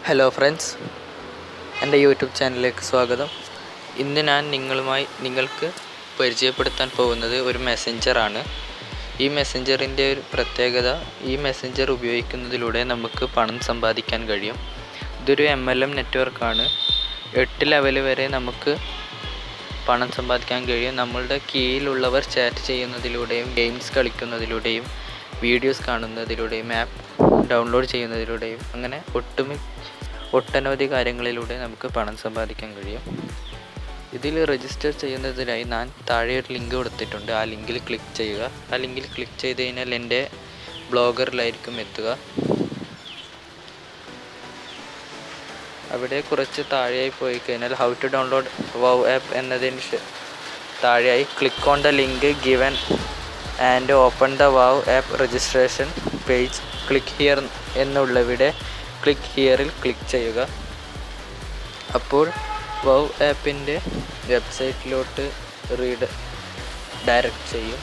Hello friends, എൻ്റെ YouTube ചാനലിലേക്ക് സ്വാഗതം. ഇന്ന് ഞാൻ നിങ്ങൾക്ക് പരിചയപ്പെടുത്താൻ പോകുന്നത് ഒരു മെസ്സഞ്ചറാണ്. ഈ മെസ്സഞ്ചറിൻ്റെ ഒരു പ്രത്യേകത, ഈ മെസ്സഞ്ചർ ഉപയോഗിക്കുന്നതിലൂടെ നമുക്ക് പണം സമ്പാദിക്കാൻ കഴിയും. ഇതൊരു MLM നെറ്റ്വർക്കാണ്. 8 ലെവൽ വരെ നമുക്ക് പണം സമ്പാദിക്കാൻ കഴിയും. നമ്മളുടെ കീഴിലുള്ളവർ ചാറ്റ് ചെയ്യുന്നതിലൂടെയും ഗെയിംസ് കളിക്കുന്നതിലൂടെയും വീഡിയോസ് കാണുന്നതിലൂടെയും ആപ്പ് ഡൗൺലോഡ് ചെയ്യുന്നതിലൂടെയും അങ്ങനെ ഒട്ടനവധി കാര്യങ്ങളിലൂടെ നമുക്ക് പണം സമ്പാദിക്കാൻ കഴിയും. ഇതിൽ രജിസ്റ്റർ ചെയ്യുന്നതിനായി ഞാൻ താഴെ ഒരു ലിങ്ക് കൊടുത്തിട്ടുണ്ട്. ആ ലിങ്കിൽ ക്ലിക്ക് ചെയ്യുക. ആ ലിങ്കിൽ ക്ലിക്ക് ചെയ്ത് കഴിഞ്ഞാൽ എൻ്റെ ബ്ലോഗറിലായിരിക്കും എത്തുക. അവിടെ കുറച്ച് താഴെയായി പോയി കഴിഞ്ഞാൽ how to download wow app എന്നതിന് താഴെയായി click on the link given and open the wow app registration page, click here എന്നുള്ളവിടെ ക്ലിക്ക് ഹിയറിൽ ക്ലിക്ക് ചെയ്യുക. അപ്പോൾ വൗ ആപ്പിൻ്റെ വെബ്സൈറ്റിലോട്ട് ഡയറക്റ്റ് ചെയ്യും.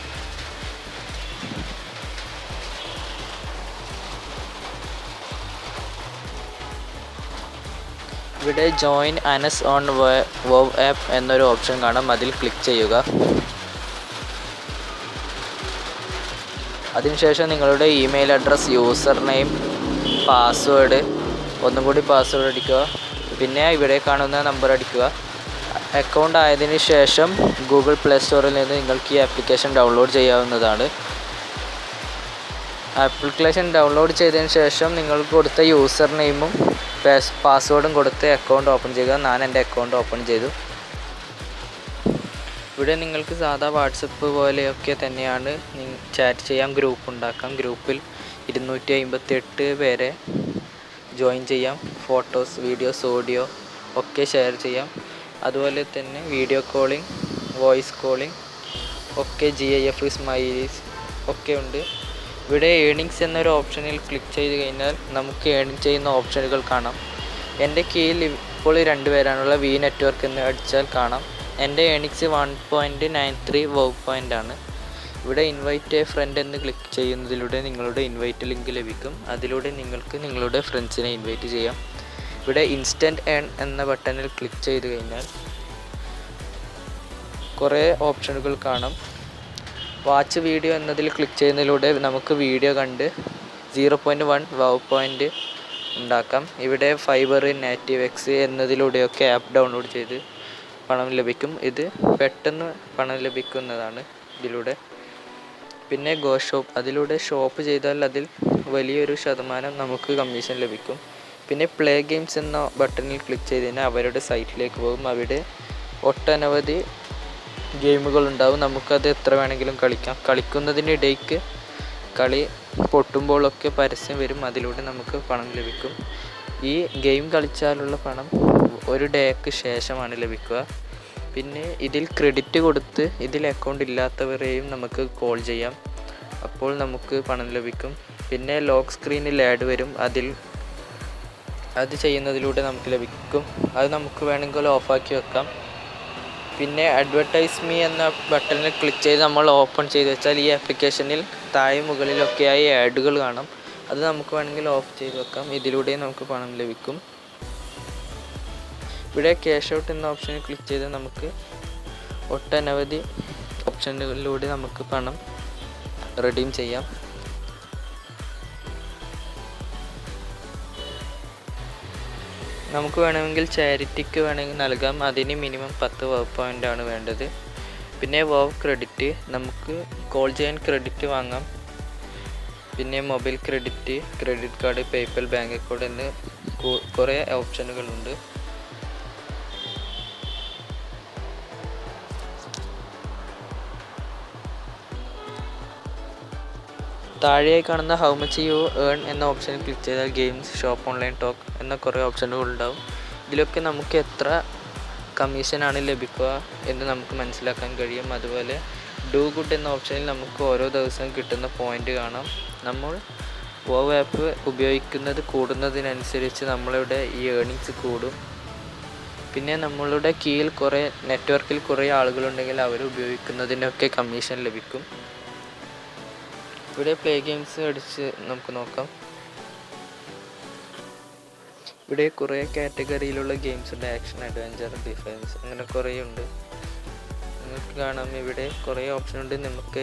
ഇവിടെ join us on wow app എന്നൊരു ഓപ്ഷൻ കാണാം. അതിൽ ക്ലിക്ക് ചെയ്യുക. അതിനുശേഷം നിങ്ങളുടെ email address, user name, password, ഒന്നും കൂടി പാസ്വേഡ് അടിക്കുക. പിന്നെ ഇവിടെ കാണുന്ന നമ്പർ അടിക്കുക. അക്കൗണ്ട് ആയതിനു ശേഷം ഗൂഗിൾ പ്ലേ സ്റ്റോറിൽ നിന്ന് നിങ്ങൾക്ക് ഈ ആപ്ലിക്കേഷൻ ഡൗൺലോഡ് ചെയ്യാവുന്നതാണ്. ആപ്ലിക്കേഷൻ ഡൗൺലോഡ് ചെയ്തതിന് ശേഷം നിങ്ങൾക്ക് കൊടുത്ത യൂസർ നെയിമും പാസ്വേഡും കൊടുത്ത് അക്കൗണ്ട് ഓപ്പൺ ചെയ്യുക. ഞാൻ എൻ്റെ അക്കൗണ്ട് ഓപ്പൺ ചെയ്തു. ഇവിടെ നിങ്ങൾക്ക് സാധാ വാട്സപ്പ് പോലെയൊക്കെ തന്നെയാണ് ചാറ്റ് ചെയ്യാം, ഗ്രൂപ്പ് ഉണ്ടാക്കാം. ഗ്രൂപ്പിൽ 258 പേരെ ജോയിൻ ചെയ്യാം. ഫോട്ടോസ്, വീഡിയോസ്, ഓഡിയോ ഒക്കെ ഷെയർ ചെയ്യാം. അതുപോലെ തന്നെ വീഡിയോ കോളിംഗ്, വോയിസ് കോളിംഗ് ഒക്കെ, GIF, സ്മൈലീസ് ഒക്കെ ഉണ്ട്. ഇവിടെ ഏണിങ്സ് എന്നൊരു ഓപ്ഷനിൽ ക്ലിക്ക് ചെയ്ത് കഴിഞ്ഞാൽ നമുക്ക് ഏണിങ് ചെയ്യുന്ന ഓപ്ഷനുകൾ കാണാം. എൻ്റെ കീഴിൽ ഇപ്പോൾ 2 പേരാണുള്ള. വി നെറ്റ്വർക്ക് എന്ന് അടിച്ചാൽ കാണാം. എൻ്റെ ഏണിങ്സ് 1.93 വൗ പോയിൻ്റ് ആണ്. ഇവിടെ ഇൻവൈറ്റ് എ ഫ്രണ്ട് എന്ന് ക്ലിക്ക് ചെയ്യുന്നതിലൂടെ നിങ്ങളുടെ ഇൻവൈറ്റ് ലിങ്ക് ലഭിക്കും. അതിലൂടെ നിങ്ങൾക്ക് നിങ്ങളുടെ ഫ്രണ്ട്സിനെ ഇൻവൈറ്റ് ചെയ്യാം. ഇവിടെ ഇൻസ്റ്റൻറ്റ് ഏൺ എന്ന ബട്ടണിൽ ക്ലിക്ക് ചെയ്ത് കഴിഞ്ഞാൽ കുറേ ഓപ്ഷനുകൾ കാണാം. വാച്ച് വീഡിയോ എന്നതിൽ ക്ലിക്ക് ചെയ്യുന്നതിലൂടെ നമുക്ക് വീഡിയോ കണ്ട് 0.1 വൗ പോയിൻ്റ് ഉണ്ടാക്കാം. ഇവിടെ ഫൈബർ, നാറ്റീവ് എന്നതിലൂടെയൊക്കെ ആപ്പ് ഡൗൺലോഡ് ചെയ്ത് പണം ലഭിക്കും. ഇത് പെട്ടെന്ന് പണം ലഭിക്കുന്നതാണ് ഇതിലൂടെ. പിന്നെ ഗോ ഷോപ്പ്, അതിലൂടെ ഷോപ്പ് ചെയ്താൽ അതിൽ വലിയൊരു ശതമാനം നമുക്ക് കമ്മീഷൻ ലഭിക്കും. പിന്നെ പ്ലേ ഗെയിംസ് എന്ന ബട്ടണിൽ ക്ലിക്ക് ചെയ്ത് കഴിഞ്ഞാൽ അവരുടെ സൈറ്റിലേക്ക് പോകും. അവിടെ ഒട്ടനവധി ഗെയിമുകൾ ഉണ്ടാവും. നമുക്കത് എത്ര വേണമെങ്കിലും കളിക്കാം. കളിക്കുന്നതിനിടയ്ക്ക് കളി പൊട്ടുമ്പോഴൊക്കെ പരസ്യം വരും. അതിലൂടെ നമുക്ക് പണം ലഭിക്കും. ഈ ഗെയിം കളിച്ചാലുള്ള പണം ഒരു ഡേക്ക് ശേഷമാണ് ലഭിക്കുക. പിന്നെ ഇതിൽ ക്രെഡിറ്റ് കൊടുത്ത് ഇതിൽ അക്കൗണ്ട് ഇല്ലാത്തവരെയും നമുക്ക് കോൾ ചെയ്യാം. അപ്പോൾ നമുക്ക് പണം ലഭിക്കും. പിന്നെ ലോക്ക് സ്ക്രീനിൽ ആഡ് വരും. അത് ചെയ്യുന്നതിലൂടെ നമുക്ക് ലഭിക്കും. അത് നമുക്ക് വേണമെങ്കിൽ ഓഫാക്കി വെക്കാം. പിന്നെ അഡ്വർടൈസ് മീ എന്ന ബട്ടണിൽ ക്ലിക്ക് ചെയ്ത് നമ്മൾ ഓപ്പൺ ചെയ്ത് വെച്ചാൽ ഈ ആപ്ലിക്കേഷനിൽ താഴെ മുകളിലൊക്കെയായി ആഡുകൾ കാണാം. അത് നമുക്ക് വേണമെങ്കിൽ ഓഫ് ചെയ്ത് വെക്കാം. ഇതിലൂടെ നമുക്ക് പണം ലഭിക്കും. ഇവിടെ ക്യാഷ് ഔട്ട് എന്ന ഓപ്ഷനിൽ ക്ലിക്ക് ചെയ്ത് നമുക്ക് ഒട്ടനവധി ഓപ്ഷനുകളിലൂടെ നമുക്ക് പണം റെഡീം ചെയ്യാം. നമുക്ക് വേണമെങ്കിൽ ചാരിറ്റിക്ക് വേണമെങ്കിൽ നൽകാം. അതിന് മിനിമം 10 വൗ പോയിൻ്റ് ആണ് വേണ്ടത്. പിന്നെ വൗ ക്രെഡിറ്റ്, നമുക്ക് കോൾ ചെയ്യാൻ ക്രെഡിറ്റ് വാങ്ങാം. പിന്നെ mobile credit, credit card, PayPal, bank account എന്ന് കുറേ ഓപ്ഷനുകളുണ്ട്. താഴെയായി കാണുന്ന ഹൗ മച്ച് യു ഏൺ എന്ന ഓപ്ഷനിൽ ക്ലിക്ക് ചെയ്താൽ ഗെയിംസ്, ഷോപ്പ്, ഓൺലൈൻ ടോക്ക് എന്ന കുറേ ഓപ്ഷനുകൾ ഉണ്ടാവും. ഇതിലൊക്കെ നമുക്ക് എത്ര കമ്മീഷനാണ് ലഭിക്കുക എന്ന് നമുക്ക് മനസ്സിലാക്കാൻ കഴിയും. അതുപോലെ ഡു ഗുഡ് എന്ന ഓപ്ഷനിൽ നമുക്ക് ഓരോ ദിവസവും കിട്ടുന്ന പോയിൻ്റ് കാണാം. നമ്മൾ വൗ ആപ്പ് ഉപയോഗിക്കുന്നത് കൂടുന്നതിനനുസരിച്ച് നമ്മളുടെ ഈ ഏണിങ്സ് കൂടും. പിന്നെ നമ്മളുടെ കീഴിൽ നെറ്റ്വർക്കിൽ കുറേ ആളുകളുണ്ടെങ്കിൽ അവർ ഉപയോഗിക്കുന്നതിനൊക്കെ കമ്മീഷൻ ലഭിക്കും. ഇവിടെ പ്ലേ ഗെയിംസ് അടിച്ച് നമുക്ക് നോക്കാം. ഇവിടെ കുറേ കാറ്റഗറിയിലുള്ള ഗെയിംസ് ഉണ്ട്. ആക്ഷൻ, അഡ്വഞ്ചർ, ഡിഫൻസ്, അങ്ങനെ കുറേ ഉണ്ട്. നിങ്ങൾക്ക് കാണാം ഇവിടെ കുറേ ഓപ്ഷൻ ഉണ്ട്. നമുക്ക്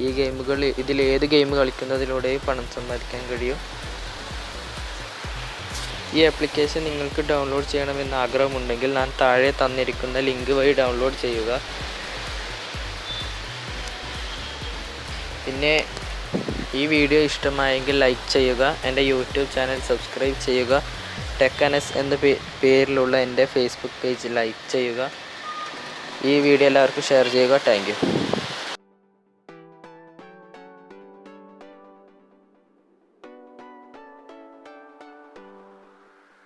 ഈ ഗെയിമുകൾ ഇതിലേത് ഗെയിം കളിക്കുന്നതിലൂടെ പണം സമ്പാദിക്കാൻ കഴിയും. ഈ ആപ്ലിക്കേഷൻ നിങ്ങൾക്ക് ഡൗൺലോഡ് ചെയ്യണമെന്ന് ആഗ്രഹമുണ്ടെങ്കിൽ ഞാൻ താഴെ തന്നിരിക്കുന്ന ലിങ്ക് വഴി ഡൗൺലോഡ് ചെയ്യുക. പിന്നെ ഈ വീഡിയോ ഇഷ്ടമായെങ്കിൽ ലൈക്ക് ചെയ്യുക. എൻ്റെ യൂട്യൂബ് ചാനൽ സബ്സ്ക്രൈബ് ചെയ്യുക. ടെക്കനസ് എന്ന പേരിലുള്ള എൻ്റെ ഫേസ്ബുക്ക് പേജ് ലൈക്ക് ചെയ്യുക. ഈ വീഡിയോ എല്ലാവർക്കും ഷെയർ ചെയ്യുക. Thank you.